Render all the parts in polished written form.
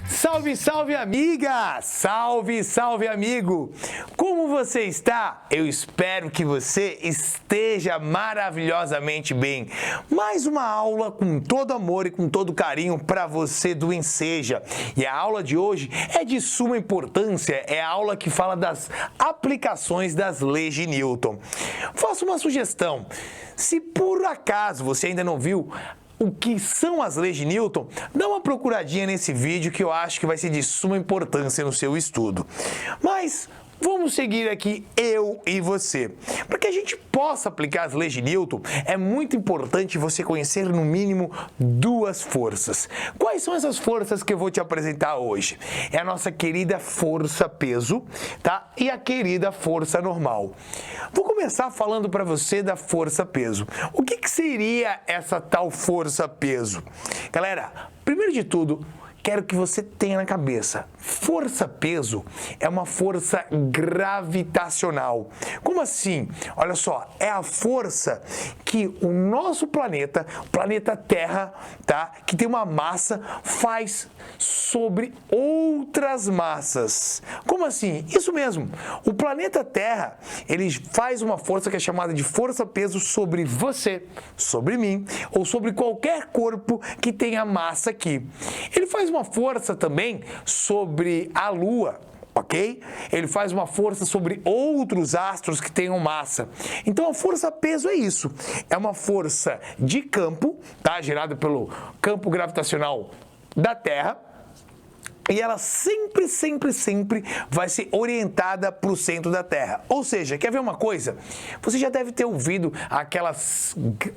Salve, salve amiga! Salve, salve amigo! Como você está? Eu espero que você esteja maravilhosamente bem. Mais uma aula com todo amor e com todo carinho para você do Enseja. E a aula de hoje é de suma importância, é a aula que fala das aplicações das leis de Newton. Faço uma sugestão. Se por acaso você ainda não viu o que são as leis de Newton, dá uma procuradinha nesse vídeo que eu acho que vai ser de suma importância no seu estudo. Mas vamos seguir aqui eu e você. Para que a gente possa aplicar as leis de Newton, é muito importante você conhecer no mínimo duas forças. Quais são essas forças que eu vou te apresentar hoje? É a nossa querida força-peso, tá? E a querida força normal. Vou começar falando para você da força-peso. O que seria essa tal força-peso? Galera, primeiro de tudo, quero que você tenha na cabeça, força-peso é uma força gravitacional. Como assim? Olha só, é a força que o nosso planeta, o planeta Terra, tá? Que tem uma massa, faz sobre outras massas. Como assim? Isso mesmo. O planeta Terra, ele faz uma força que é chamada de força-peso sobre você, sobre mim, ou sobre qualquer corpo que tenha massa aqui. Ele faz uma força também sobre a Lua, ok? Ele faz uma força sobre outros astros que tenham massa. Então a força-peso é isso. É uma força de campo, tá? Gerada pelo campo gravitacional da Terra. E ela sempre vai ser orientada para o centro da Terra. Ou seja, quer ver uma coisa? Você já deve ter ouvido aquela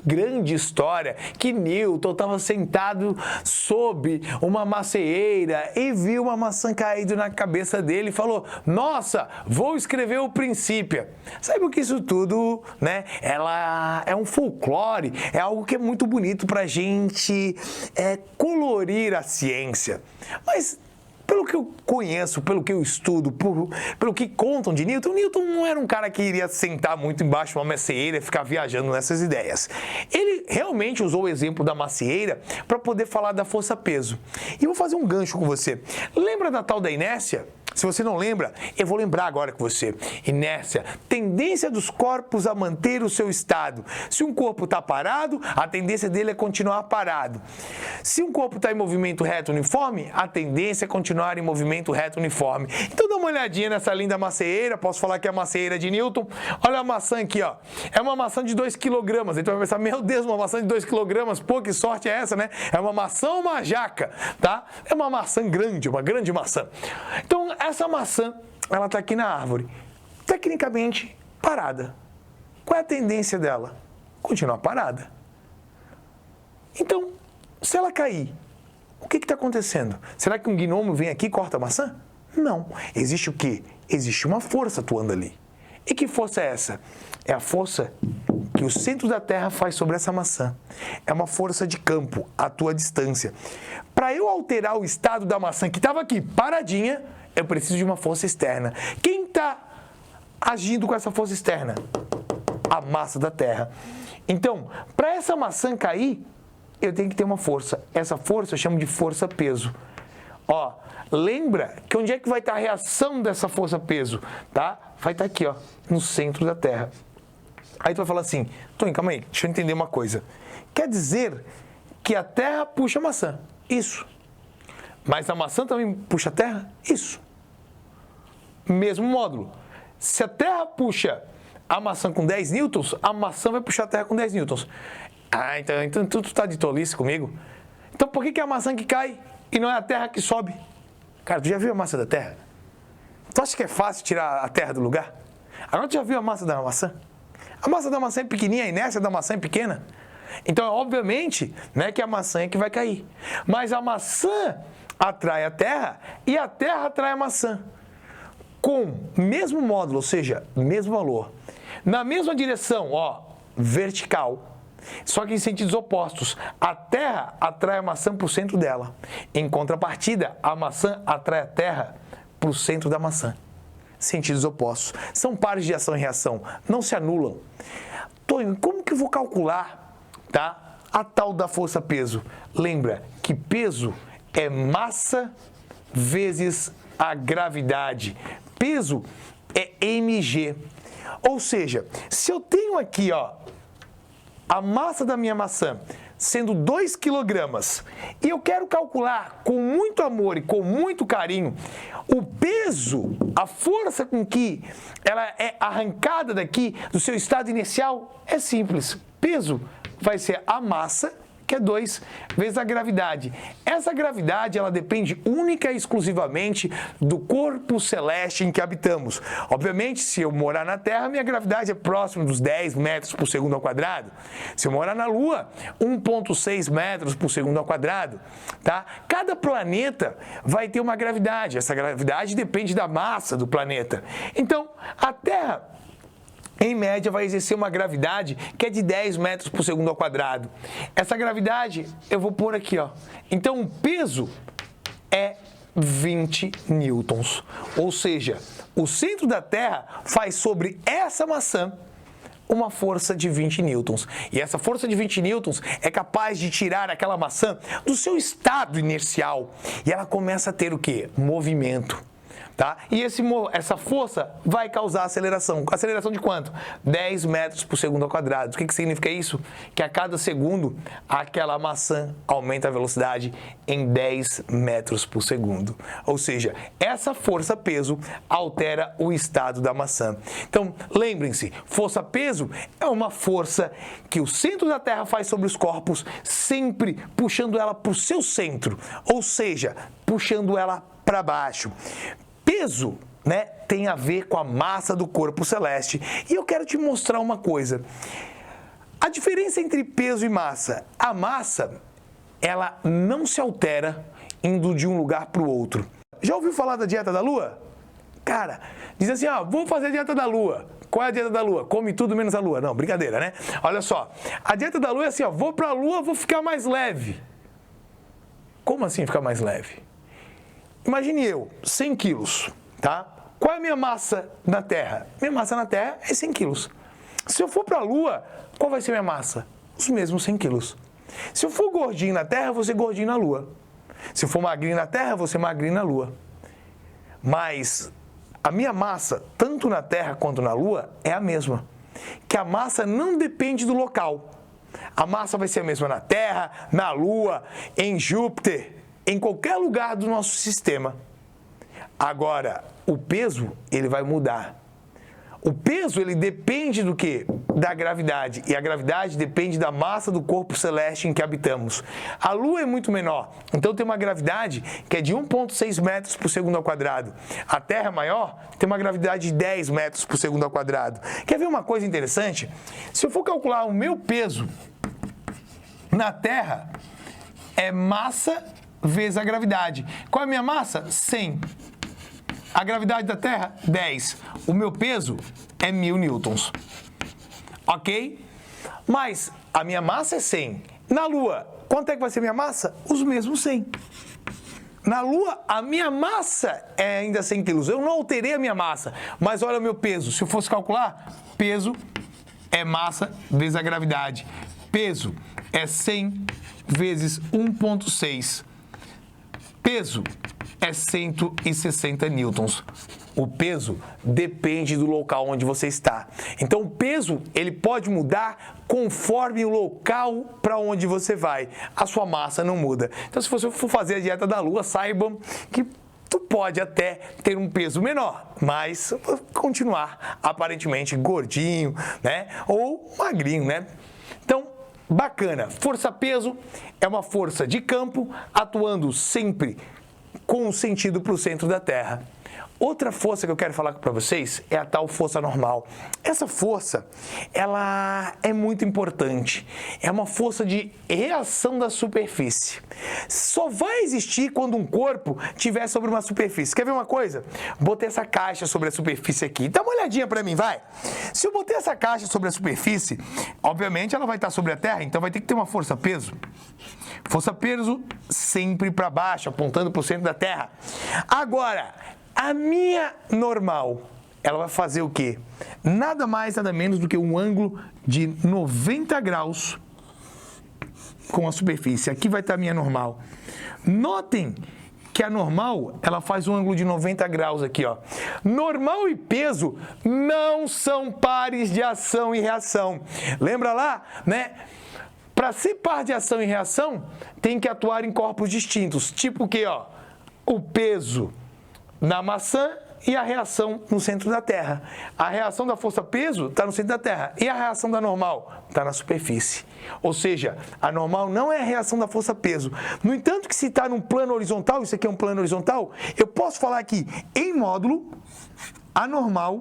grande história que Newton estava sentado sob uma macieira e viu uma maçã caída na cabeça dele e falou: nossa, vou escrever o Princípio. Sabe o que isso tudo, né? Ela é um folclore, é algo que é muito bonito para a gente colorir a ciência. Mas pelo que eu conheço, pelo que eu estudo, pelo que contam de Newton, Newton não era um cara que iria sentar muito embaixo de uma macieira e ficar viajando nessas ideias. Ele realmente usou o exemplo da macieira para poder falar da força-peso. E eu vou fazer um gancho com você. Lembra da tal da inércia? Se você não lembra, eu vou lembrar agora com você. Inércia, tendência dos corpos a manter o seu estado. Se um corpo está parado, a tendência dele é continuar parado. Se um corpo está em movimento reto uniforme, a tendência é continuar em movimento reto uniforme. Então dá uma olhadinha nessa linda macieira, posso falar que é a macieira de Newton. Olha a maçã aqui, ó. É uma maçã de 2 kg. Então vai pensar, meu Deus, uma maçã de 2 kg, pô, que sorte é essa, né? É uma maçã ou uma jaca, tá? É uma maçã grande, uma grande maçã. Então, essa maçã, ela está aqui na árvore, tecnicamente parada. Qual é a tendência dela? Continuar parada. Então, se ela cair, o que está acontecendo? Será que um gnomo vem aqui e corta a maçã? Não. Existe o quê? Existe uma força atuando ali. E que força é essa? É a força que o centro da Terra faz sobre essa maçã. É uma força de campo, atua à distância. Para eu alterar o estado da maçã que estava aqui paradinha, eu preciso de uma força externa. Quem está agindo com essa força externa? A massa da Terra. Então, para essa maçã cair, eu tenho que ter uma força. Essa força eu chamo de força-peso. Ó, lembra que onde é que vai estar a reação dessa força-peso? Tá? Vai estar aqui, ó, no centro da Terra. Aí tu vai falar assim, Tony, calma aí, deixa eu entender uma coisa. Quer dizer que a Terra puxa a maçã. Isso. Mas a maçã também puxa a Terra? Isso. Mesmo módulo. Se a Terra puxa a maçã com 10 newtons, a maçã vai puxar a Terra com 10 newtons. Ah, então tu tá de tolice comigo? Então por que é a maçã que cai e não é a Terra que sobe? Cara, tu já viu a massa da Terra? Tu acha que é fácil tirar a Terra do lugar? Agora tu já viu a massa da maçã? A massa da maçã é pequenininha, a inércia da maçã é pequena. Então, obviamente, né, que a maçã é que vai cair. Mas a maçã atrai a Terra e a Terra atrai a maçã. Com mesmo módulo, ou seja, mesmo valor. Na mesma direção, ó, vertical. Só que em sentidos opostos. A Terra atrai a maçã para o centro dela. Em contrapartida, a maçã atrai a Terra para o centro da maçã. Sentidos opostos. São pares de ação e reação. Não se anulam. Tonho, como que eu vou calcular, tá, a tal da força-peso? Lembra que peso é massa vezes a gravidade. Peso é mg. Ou seja, se eu tenho aqui, ó, a massa da minha maçã sendo 2 quilogramas e eu quero calcular com muito amor e com muito carinho o peso, a força com que ela é arrancada daqui do seu estado inicial, é simples. Peso vai ser a massa, que é 2 vezes a gravidade. Essa gravidade, ela depende única e exclusivamente do corpo celeste em que habitamos. Obviamente, se eu morar na Terra, minha gravidade é próxima dos 10 metros por segundo ao quadrado. Se eu morar na Lua, 1,6 metros por segundo ao quadrado. Tá? Cada planeta vai ter uma gravidade. Essa gravidade depende da massa do planeta. Então, a Terra, em média, vai exercer uma gravidade que é de 10 metros por segundo ao quadrado. Essa gravidade eu vou pôr aqui, ó. Então, o peso é 20 newtons. Ou seja, o centro da Terra faz sobre essa maçã uma força de 20 newtons. E essa força de 20 newtons é capaz de tirar aquela maçã do seu estado inercial. E ela começa a ter o quê? Movimento. Tá? E essa força vai causar aceleração. Aceleração de quanto? 10 metros por segundo ao quadrado. O que significa isso? Que a cada segundo, aquela maçã aumenta a velocidade em 10 metros por segundo. Ou seja, essa força-peso altera o estado da maçã. Então, lembrem-se, força-peso é uma força que o centro da Terra faz sobre os corpos, sempre puxando ela para o seu centro. Ou seja, puxando ela para baixo. Peso, né, tem a ver com a massa do corpo celeste. E eu quero te mostrar uma coisa. A diferença entre peso e massa. A massa, ela não se altera indo de um lugar para o outro. Já ouviu falar da dieta da Lua? Cara, diz assim, vou fazer a dieta da Lua. Qual é a dieta da Lua? Come tudo menos a Lua. Não, brincadeira, né? Olha só, a dieta da Lua é assim, vou para a Lua, vou ficar mais leve. Como assim ficar mais leve? Imagine eu, 100 quilos, tá? Qual é a minha massa na Terra? Minha massa na Terra é 100 quilos. Se eu for para a Lua, qual vai ser minha massa? Os mesmos 100 quilos. Se eu for gordinho na Terra, eu vou ser gordinho na Lua. Se eu for magrinho na Terra, eu vou ser magrinho na Lua. Mas a minha massa, tanto na Terra quanto na Lua, é a mesma. Que a massa não depende do local. A massa vai ser a mesma na Terra, na Lua, em Júpiter, em qualquer lugar do nosso sistema. Agora, o peso, ele vai mudar. O peso, ele depende do quê? Da gravidade. E a gravidade depende da massa do corpo celeste em que habitamos. A Lua é muito menor, então tem uma gravidade que é de 1,6 metros por segundo ao quadrado. A Terra maior tem uma gravidade de 10 metros por segundo ao quadrado. Quer ver uma coisa interessante? Se eu for calcular o meu peso na Terra, é massa vezes a gravidade. Qual é a minha massa? 100. A gravidade da Terra? 10. O meu peso é 1000 newtons. Ok? Mas a minha massa é 100. Na Lua, quanto é que vai ser minha massa? Os mesmos 100. Na Lua, a minha massa é ainda 100 quilos. Eu não alterei a minha massa. Mas olha o meu peso. Se eu fosse calcular, peso é massa vezes a gravidade. Peso é 100 vezes 1,6. Peso é 160 newtons. O peso depende do local onde você está. Então, o peso, ele pode mudar conforme o local para onde você vai. A sua massa não muda. Então, se você for fazer a dieta da Lua, saiba que tu pode até ter um peso menor, mas continuar aparentemente gordinho, né? Ou magrinho, né? Então, bacana. Força-peso é uma força de campo atuando sempre com um sentido para o centro da Terra. Outra força que eu quero falar para vocês é a tal força normal. Essa força, ela é muito importante. É uma força de reação da superfície. Só vai existir quando um corpo estiver sobre uma superfície. Quer ver uma coisa? Botei essa caixa sobre a superfície aqui. Dá uma olhadinha para mim, vai. Se eu botei essa caixa sobre a superfície, obviamente ela vai estar sobre a Terra, então vai ter que ter uma força-peso. Força-peso sempre para baixo, apontando para o centro da Terra. Agora, a minha normal, ela vai fazer o quê? Nada mais, nada menos do que um ângulo de 90 graus com a superfície. Aqui vai estar a minha normal. Notem que a normal, ela faz um ângulo de 90 graus aqui, ó. Normal e peso não são pares de ação e reação. Lembra lá, né? Para ser par de ação e reação, tem que atuar em corpos distintos. Tipo o quê, ó? O peso na maçã e a reação no centro da Terra. A reação da força-peso está no centro da Terra. E a reação da normal está na superfície. Ou seja, a normal não é a reação da força-peso. No entanto, que se está num plano horizontal, isso aqui é um plano horizontal, eu posso falar que, em módulo, a normal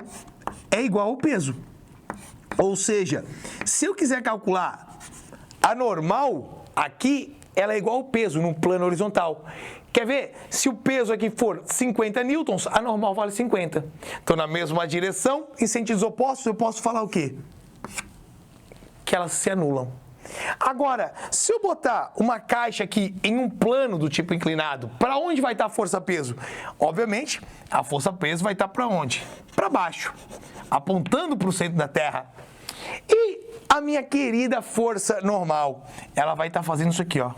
é igual ao peso. Ou seja, se eu quiser calcular a normal, aqui, ela é igual ao peso num plano horizontal. Quer ver? Se o peso aqui for 50 newtons, a normal vale 50. Então, na mesma direção, em sentidos opostos, eu posso falar o quê? Que elas se anulam. Agora, se eu botar uma caixa aqui em um plano do tipo inclinado, para onde vai estar a força-peso? Obviamente, a força-peso vai estar para onde? Para baixo, apontando para o centro da Terra. E a minha querida força normal, ela vai estar fazendo isso aqui, ó,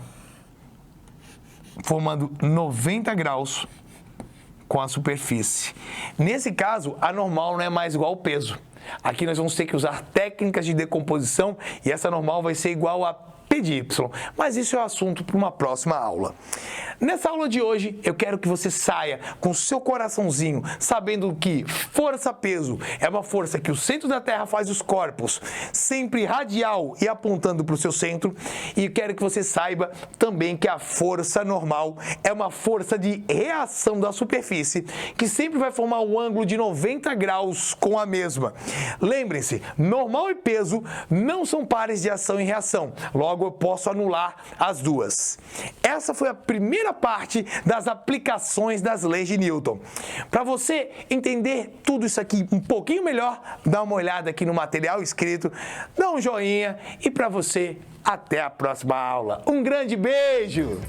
formando 90 graus com a superfície. Nesse caso, a normal não é mais igual ao peso. Aqui nós vamos ter que usar técnicas de decomposição e essa normal vai ser igual a P de Y, mas isso é assunto para uma próxima aula. Nessa aula de hoje, eu quero que você saia com seu coraçãozinho, sabendo que força-peso é uma força que o centro da Terra faz os corpos, sempre radial e apontando para o seu centro, e quero que você saiba também que a força normal é uma força de reação da superfície, que sempre vai formar um ângulo de 90 graus com a mesma. Lembrem-se, normal e peso não são pares de ação e reação, logo eu posso anular as duas. Essa foi a primeira parte das aplicações das leis de Newton. Para você entender tudo isso aqui um pouquinho melhor, dá uma olhada aqui no material escrito, dá um joinha e para você, até a próxima aula. Um grande beijo!